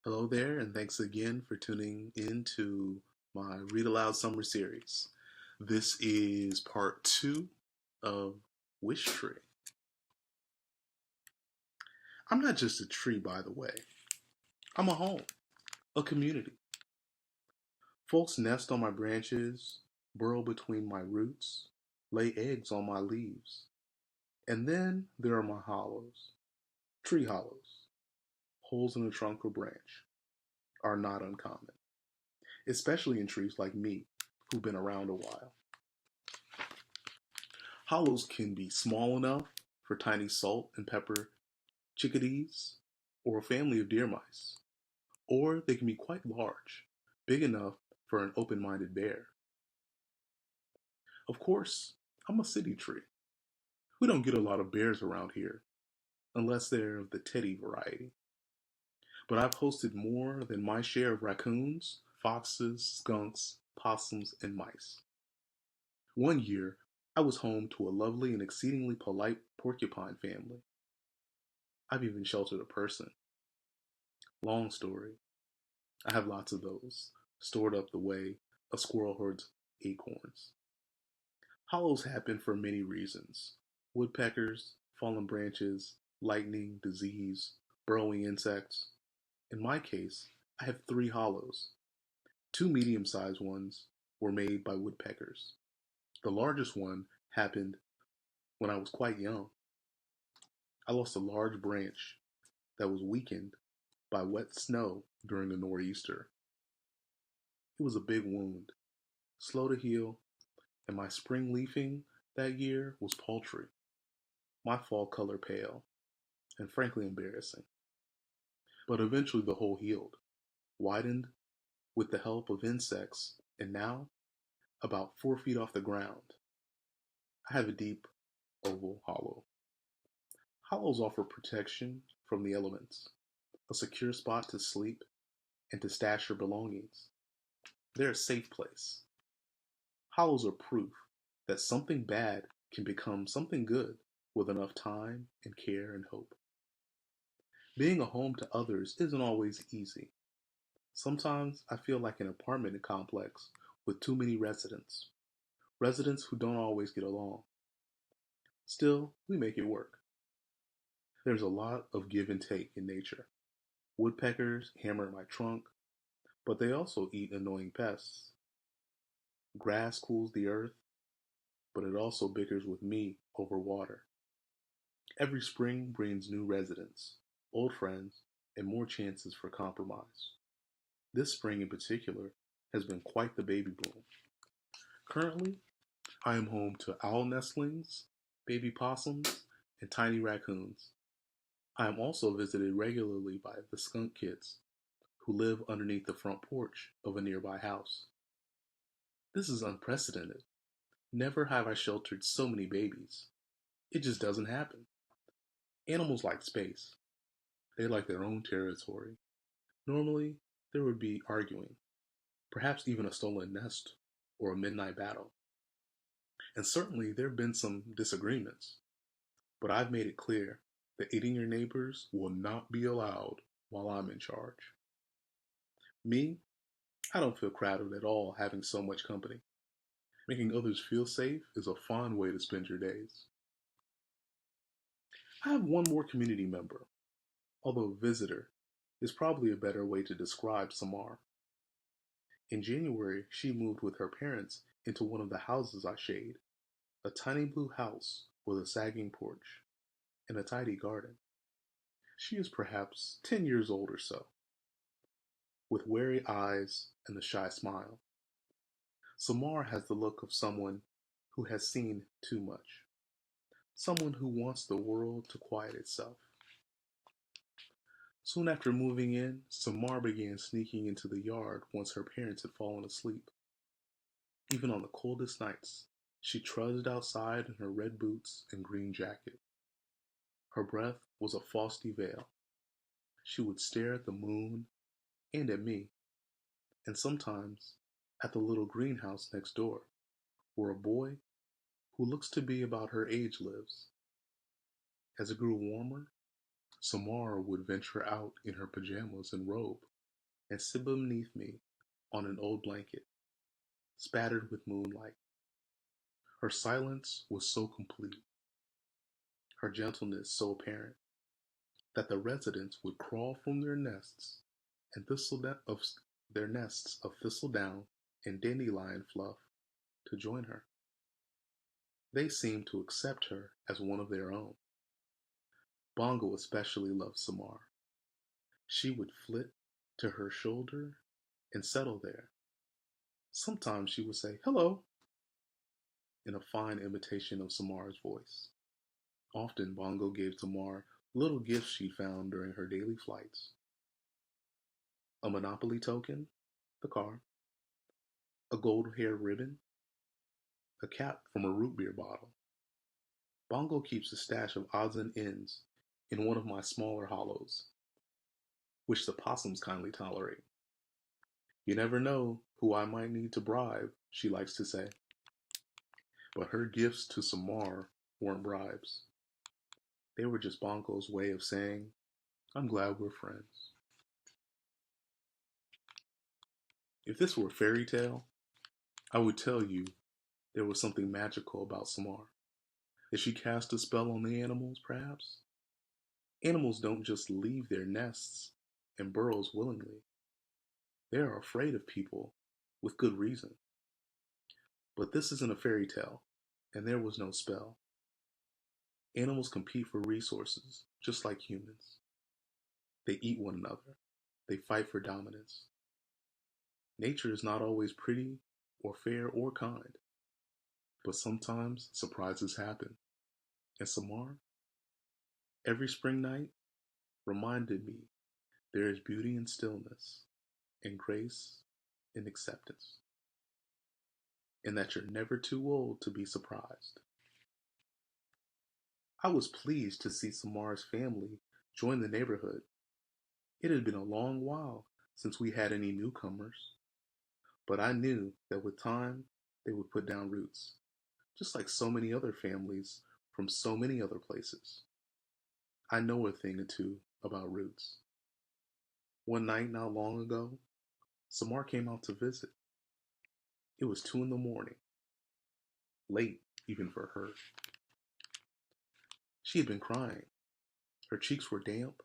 Hello there, and thanks again for tuning in to my Read Aloud Summer Series. This is part 2 of Wishtree. I'm not just a tree, by the way. I'm a home, a community. Folks nest on my branches, burrow between my roots, lay eggs on my leaves. And then there are my hollows, tree hollows. Holes in the trunk or branch are not uncommon, especially in trees like me, who've been around a while. Hollows can be small enough for tiny salt and pepper chickadees or a family of deer mice, or they can be quite large, big enough for an open-minded bear. Of course, I'm a city tree. We don't get a lot of bears around here, unless they're of the teddy variety. But I've hosted more than my share of raccoons, foxes, skunks, possums, and mice. One year, I was home to a lovely and exceedingly polite porcupine family. I've even sheltered a person. Long story. I have lots of those, stored up the way a squirrel hoards acorns. Hollows happen for many reasons. Woodpeckers, fallen branches, lightning, disease, burrowing insects. In my case, I have 3 hollows. 2 medium-sized ones were made by woodpeckers. The largest one happened when I was quite young. I lost a large branch that was weakened by wet snow during the nor'easter. It was a big wound, slow to heal, and my spring leafing that year was paltry, my fall color pale, and frankly embarrassing. But eventually the hole healed, widened with the help of insects, and now, about 4 feet off the ground, I have a deep oval hollow. Hollows offer protection from the elements, a secure spot to sleep, and to stash your belongings. They're a safe place. Hollows are proof that something bad can become something good with enough time and care and hope. Being a home to others isn't always easy. Sometimes I feel like an apartment complex with too many residents who don't always get along. Still, we make it work. There's a lot of give and take in nature. Woodpeckers hammer at my trunk, but they also eat annoying pests. Grass cools the earth, but it also bickers with me over water. Every spring brings new residents, old friends, and more chances for compromise. This spring in particular has been quite the baby boom. Currently, I am home to owl nestlings, baby possums, and tiny raccoons. I am also visited regularly by the skunk kids, who live underneath the front porch of a nearby house. This is unprecedented. Never have I sheltered so many babies. It just doesn't happen. Animals like space. They like their own territory. Normally, there would be arguing, perhaps even a stolen nest or a midnight battle. And certainly there have been some disagreements. But I've made it clear that eating your neighbors will not be allowed while I'm in charge. Me, I don't feel crowded at all having so much company. Making others feel safe is a fun way to spend your days. I have one more community member, although visitor is probably a better way to describe Samar. In January, she moved with her parents into one of the houses I shade, a tiny blue house with a sagging porch and a tidy garden. She is perhaps 10 years old or so, with wary eyes and a shy smile. Samar has the look of someone who has seen too much, someone who wants the world to quiet itself. Soon after moving in, Samar began sneaking into the yard once her parents had fallen asleep. Even on the coldest nights, she trudged outside in her red boots and green jacket. Her breath was a frosty veil. She would stare at the moon and at me, and sometimes at the little greenhouse next door, where a boy who looks to be about her age lives. As it grew warmer, Samara would venture out in her pajamas and robe and sit beneath me on an old blanket, spattered with moonlight. Her silence was so complete, her gentleness so apparent, that the residents would crawl from their nests of thistledown and dandelion fluff to join her. They seemed to accept her as one of their own. Bongo especially loved Samar. She would flit to her shoulder and settle there. Sometimes she would say, "Hello," in a fine imitation of Samar's voice. Often Bongo gave Samar little gifts she found during her daily flights. A Monopoly token, the car, a gold hair ribbon, a cap from a root beer bottle. Bongo keeps a stash of odds and ends in one of my smaller hollows, which the possums kindly tolerate. "You never know who I might need to bribe," she likes to say. But her gifts to Samar weren't bribes. They were just Bongo's way of saying, "I'm glad we're friends." If this were a fairy tale, I would tell you there was something magical about Samar. Did she cast a spell on the animals, perhaps? Animals don't just leave their nests and burrows willingly. They are afraid of people, with good reason. But this isn't a fairy tale, and there was no spell. Animals compete for resources, just like humans. They eat one another. They fight for dominance. Nature is not always pretty or fair or kind, but sometimes surprises happen. And Samar, every spring night, reminded me there is beauty in stillness, and grace in acceptance, and that you're never too old to be surprised. I was pleased to see Samar's family join the neighborhood. It had been a long while since we had any newcomers, but I knew that with time they would put down roots, just like so many other families from so many other places. I know a thing or two about roots. One night not long ago, Samar came out to visit. It was 2 in the morning, late even for her. She had been crying. Her cheeks were damp.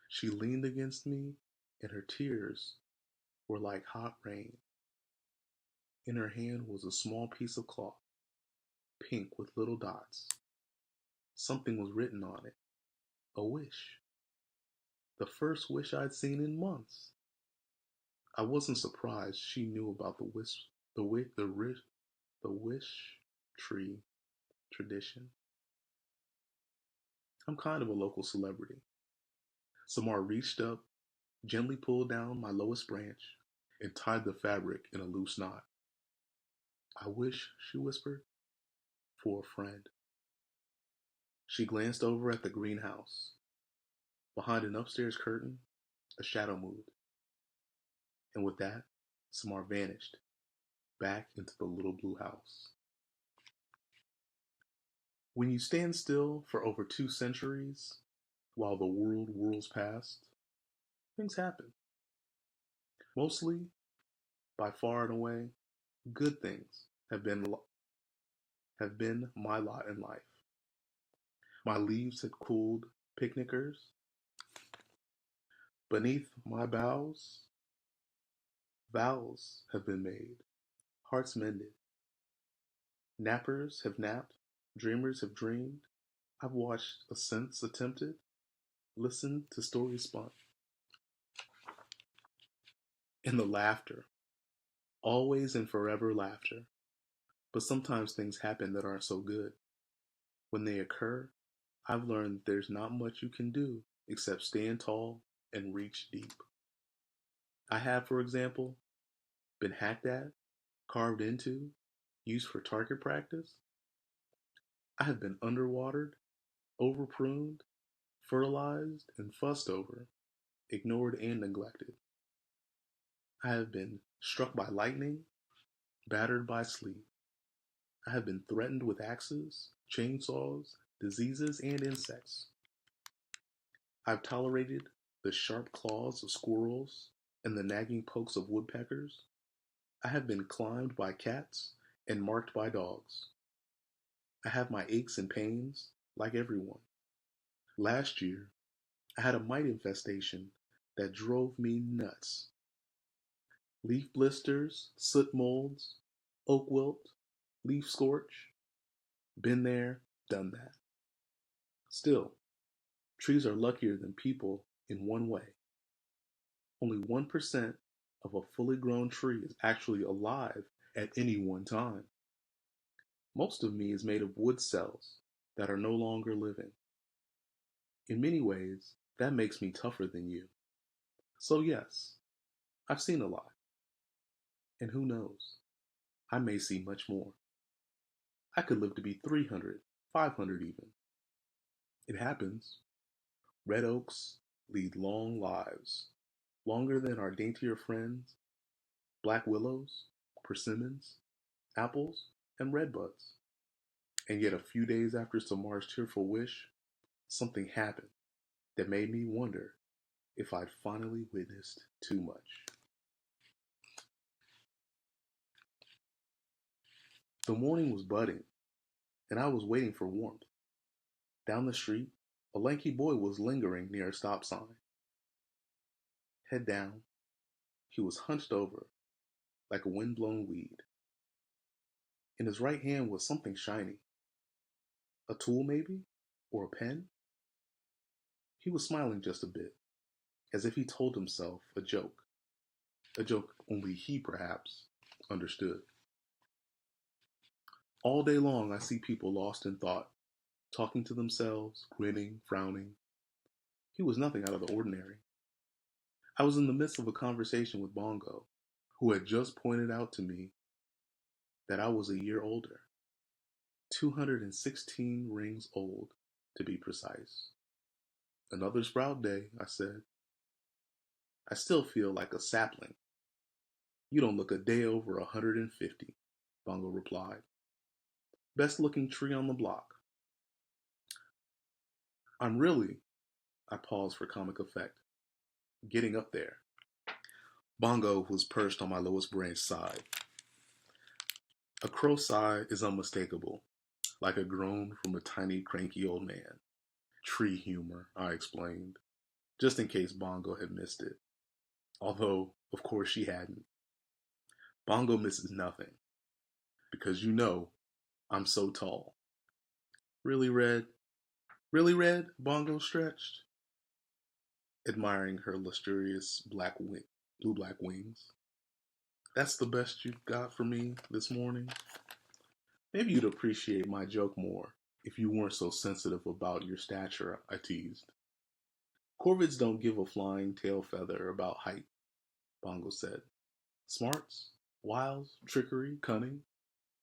She leaned against me, and her tears were like hot rain. In her hand was a small piece of cloth, pink with little dots. Something was written on it. A wish. The first wish I'd seen in months. I wasn't surprised she knew about the wish tree tradition. I'm kind of a local celebrity. Samar reached up, gently pulled down my lowest branch, and tied the fabric in a loose knot. "I wish," she whispered, "for a friend." She glanced over at the greenhouse. Behind an upstairs curtain, a shadow moved. And with that, Samar vanished, back into the little blue house. When you stand still for over 2 centuries, while the world whirls past, things happen. Mostly, by far and away, good things have been my lot in life. My leaves had cooled picnickers. Beneath my boughs, vows have been made, hearts mended. Nappers have napped, dreamers have dreamed. I've watched ascents attempted, listened to stories spun. And the laughter, always and forever laughter. But sometimes things happen that aren't so good. When they occur, I've learned there's not much you can do except stand tall and reach deep. I have, for example, been hacked at, carved into, used for target practice. I have been underwatered, overpruned, fertilized, and fussed over, ignored and neglected. I have been struck by lightning, battered by sleet. I have been threatened with axes, chainsaws, diseases, and insects. I've tolerated the sharp claws of squirrels, and the nagging pokes of woodpeckers, I have been climbed by cats and marked by dogs. I have my aches and pains, like everyone. Last year, I had a mite infestation that drove me nuts. Leaf blisters, soot molds, oak wilt, leaf scorch. Been there, done that. Still, trees are luckier than people in one way. Only 1% of a fully grown tree is actually alive at any one time. Most of me is made of wood cells that are no longer living. In many ways, that makes me tougher than you. So yes, I've seen a lot. And who knows, I may see much more. I could live to be 300, 500 even. It happens. Red oaks lead long lives, longer than our daintier friends, black willows, persimmons, apples, and redbuds. And yet a few days after Samar's tearful wish, something happened that made me wonder if I'd finally witnessed too much. The morning was budding, and I was waiting for warmth. Down the street, a lanky boy was lingering near a stop sign. Head down, he was hunched over like a wind-blown weed. In his right hand was something shiny. A tool, maybe? Or a pen? He was smiling just a bit, as if he told himself a joke. A joke only he, perhaps, understood. All day long I see people lost in thought, talking to themselves, grinning, frowning. He was nothing out of the ordinary. I was in the midst of a conversation with Bongo, who had just pointed out to me that I was a year older. 216 rings old, to be precise. Another sprout day, I said. I still feel like a sapling. You don't look a day over 150, Bongo replied. Best looking tree on the block. I'm really, I paused for comic effect, getting up there. Bongo was perched on my lowest branch sighed. A crow sigh is unmistakable, like a groan from a tiny, cranky old man. Tree humor, I explained, just in case Bongo had missed it. Although, of course, she hadn't. Bongo misses nothing, because you know I'm so tall. Really, Red? Really, Red? Bongo stretched, admiring her lustrous blue-black wings. That's the best you've got for me this morning? Maybe you'd appreciate my joke more if you weren't so sensitive about your stature, I teased. Corvids don't give a flying tail feather about height, Bongo said. Smarts, wiles, trickery, cunning,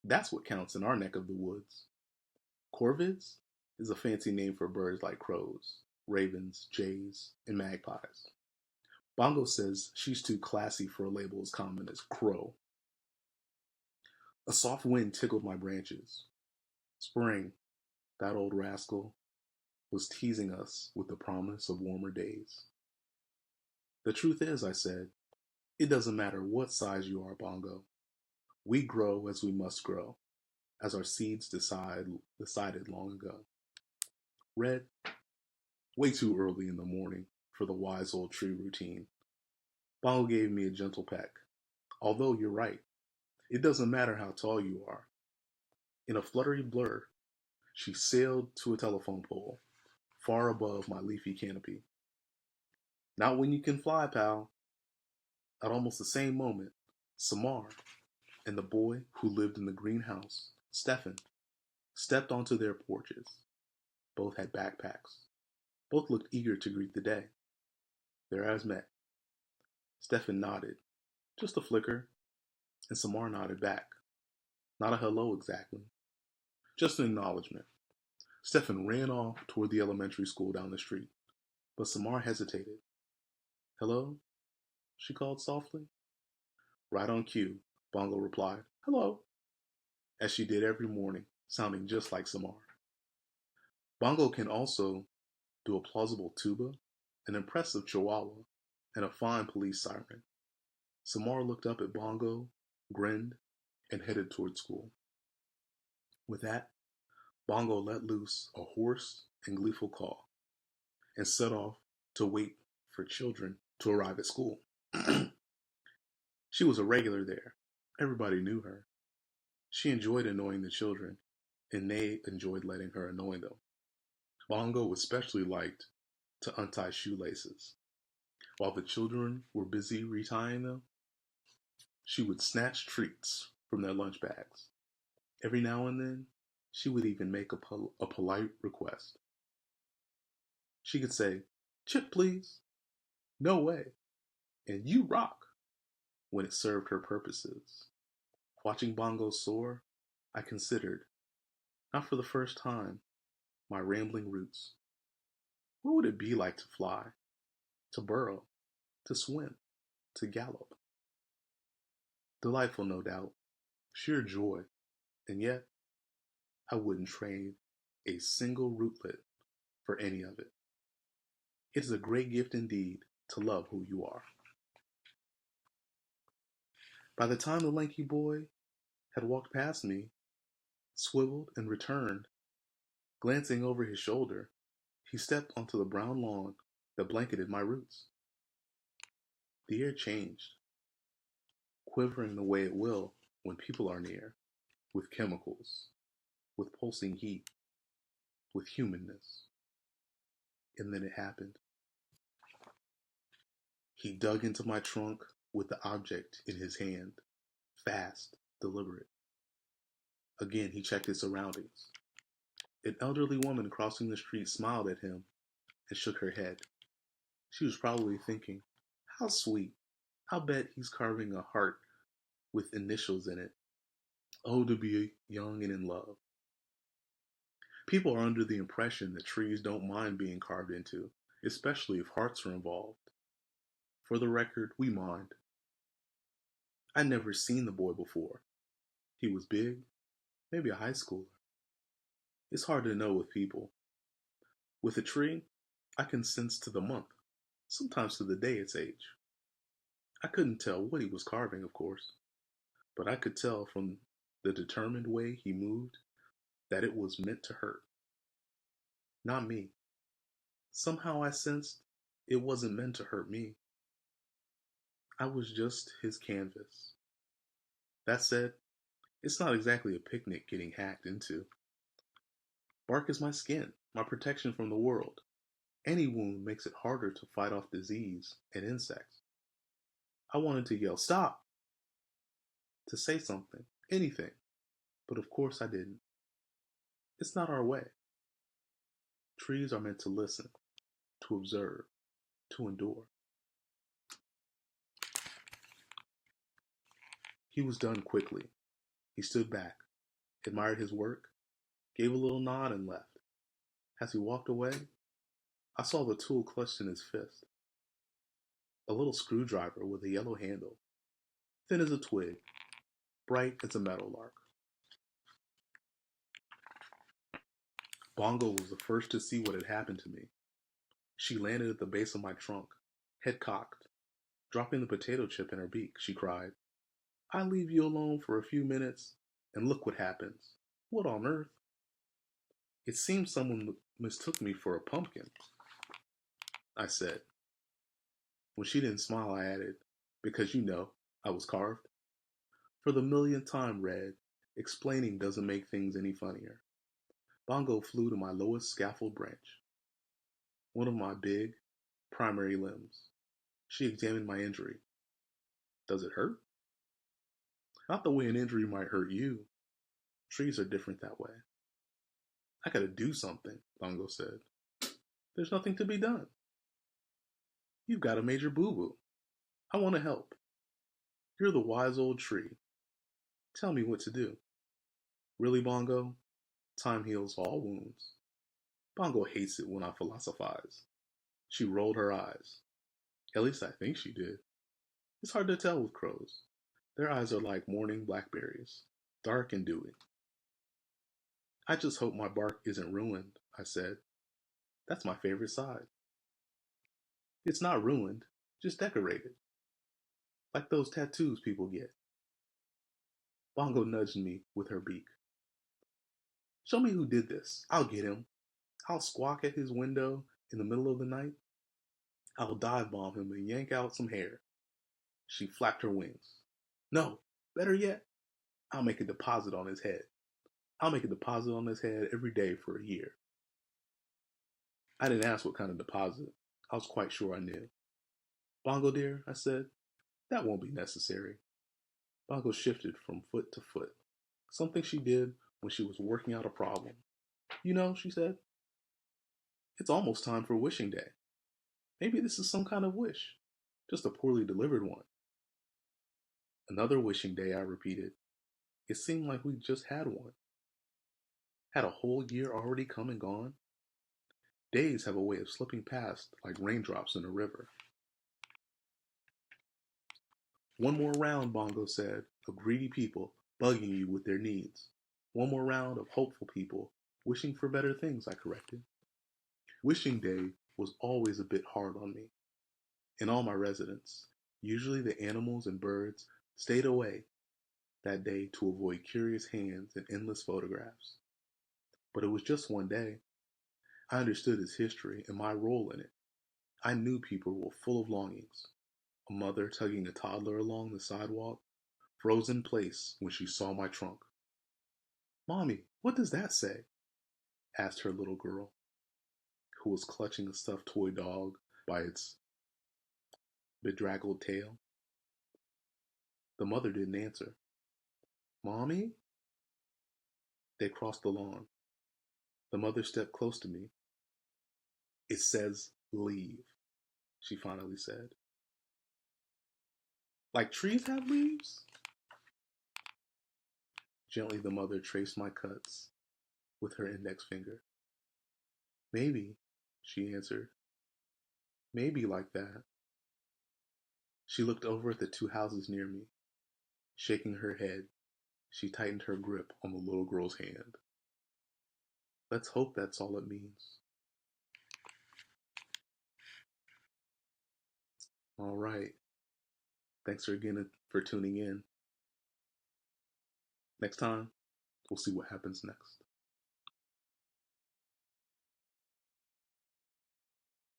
that's what counts in our neck of the woods. Corvids is a fancy name for birds like crows, ravens, jays, and magpies. Bongo says she's too classy for a label as common as crow. A soft wind tickled my branches. Spring, that old rascal, was teasing us with the promise of warmer days. The truth is, I said, it doesn't matter what size you are, Bongo. We grow as we must grow, as our seeds decided long ago. Red, way too early in the morning for the wise old tree routine. Bongo gave me a gentle peck. Although you're right, it doesn't matter how tall you are. In a fluttery blur, she sailed to a telephone pole, far above my leafy canopy. Not when you can fly, pal. At almost the same moment, Samar and the boy who lived in the greenhouse, Stefan, stepped onto their porches. Both had backpacks. Both looked eager to greet the day. Their eyes met. Stefan nodded, just a flicker, and Samar nodded back. Not a hello exactly, just an acknowledgement. Stefan ran off toward the elementary school down the street, but Samar hesitated. Hello? She called softly. Right on cue, Bongo replied, hello, as she did every morning, sounding just like Samar. Bongo can also do a plausible tuba, an impressive chihuahua, and a fine police siren. Samar looked up at Bongo, grinned, and headed toward school. With that, Bongo let loose a hoarse and gleeful call and set off to wait for children to arrive at school. She was a regular there. Everybody knew her. She enjoyed annoying the children, and they enjoyed letting her annoy them. Bongo especially liked to untie shoelaces. While the children were busy retying them, she would snatch treats from their lunch bags. Every now and then, she would even make a polite request. She could say, "Chip, please." "No way." And "You rock," when it served her purposes. Watching Bongo soar, I considered, not for the first time, my rambling roots. What would it be like to fly, to burrow, to swim, to gallop? Delightful, no doubt, sheer joy, and yet I wouldn't trade a single rootlet for any of it. It is a great gift indeed to love who you are. By the time the lanky boy had walked past me, swiveled, and returned, glancing over his shoulder, he stepped onto the brown lawn that blanketed my roots. The air changed, quivering the way it will when people are near, with chemicals, with pulsing heat, with humanness. And then it happened. He dug into my trunk with the object in his hand, fast, deliberate. Again, he checked his surroundings. An elderly woman crossing the street smiled at him and shook her head. She was probably thinking, "How sweet. I'll bet he's carving a heart with initials in it. Oh, to be young and in love." People are under the impression that trees don't mind being carved into, especially if hearts are involved. For the record, we mind. I'd never seen the boy before. He was big, maybe a high schooler. It's hard to know with people. With a tree, I can sense to the month, sometimes to the day its age. I couldn't tell what he was carving, of course, but I could tell from the determined way he moved that it was meant to hurt. Not me. Somehow I sensed it wasn't meant to hurt me. I was just his canvas. That said, it's not exactly a picnic getting hacked into. Bark is my skin, my protection from the world. Any wound makes it harder to fight off disease and insects. I wanted to yell, "Stop!" to say something, anything, but of course I didn't. It's not our way. Trees are meant to listen, to observe, to endure. He was done quickly. He stood back, admired his work, gave a little nod, and left. As he walked away, I saw the tool clutched in his fist. A little screwdriver with a yellow handle, thin as a twig, bright as a meadowlark. Bongo was the first to see what had happened to me. She landed at the base of my trunk, head cocked. Dropping the potato chip in her beak, she cried, "I leave you alone for a few minutes, and look what happens." "What on earth?" "It seems someone mistook me for a pumpkin," I said. When she didn't smile, I added, "Because I was carved." For the millionth time, Red, explaining doesn't make things any funnier. Bongo flew to my lowest scaffold branch, one of my big, primary limbs. She examined my injury. "Does it hurt?" "Not the way an injury might hurt you. Trees are different that way." "I gotta do something," Bongo said. "There's nothing to be done." "You've got a major boo-boo. I want to help. You're the wise old tree. Tell me what to do." "Really, Bongo? Time heals all wounds." Bongo hates it when I philosophize. She rolled her eyes. At least I think she did. It's hard to tell with crows. Their eyes are like morning blackberries, dark and dewy. "I just hope my bark isn't ruined," I said. "That's my favorite side." "It's not ruined, just decorated, like those tattoos people get. Bongo nudged me with her beak. Show me who did this. I'll get him. I'll squawk at his window in the middle of the night. I'll dive bomb him and yank out some hair. She flapped her wings. No, better yet, I'll make a deposit on his head. I'll make a deposit on his head every day for a year. I didn't ask what kind of deposit. I was quite sure I knew. Bongo dear, I said, that won't be necessary. Bongo shifted from foot to foot, something she did when she was working out a problem. You know, she said, it's almost time for wishing day. Maybe this is some kind of wish, just a poorly delivered one. Another wishing day, I repeated. It seemed like we just had one. Had a whole year already come and gone? Days have a way of slipping past like raindrops in a river. One more round, Bongo said, of greedy people bugging you with their needs. One more round of hopeful people wishing for better things, I corrected. Wishing day was always a bit hard on me. In all my residents, usually the animals and birds stayed away that day to avoid curious hands and endless photographs. But it was just one day. I understood its history and my role in it. I knew people were full of longings. A mother tugging a toddler along the sidewalk, frozen in place when she saw my trunk. Mommy, what does that say? Asked her little girl, who was clutching a stuffed toy dog by its bedraggled tail. The mother didn't answer. Mommy? They crossed the lawn. The mother stepped close to me. It says leave, she finally said. Like trees have leaves? Gently the mother traced my cuts with her index finger. Maybe, she answered. Maybe like that. She looked over at the two houses near me. Shaking her head, she tightened her grip on the little girl's hand. Let's hope that's all it means. All right. Thanks again for tuning in. Next time, we'll see what happens next.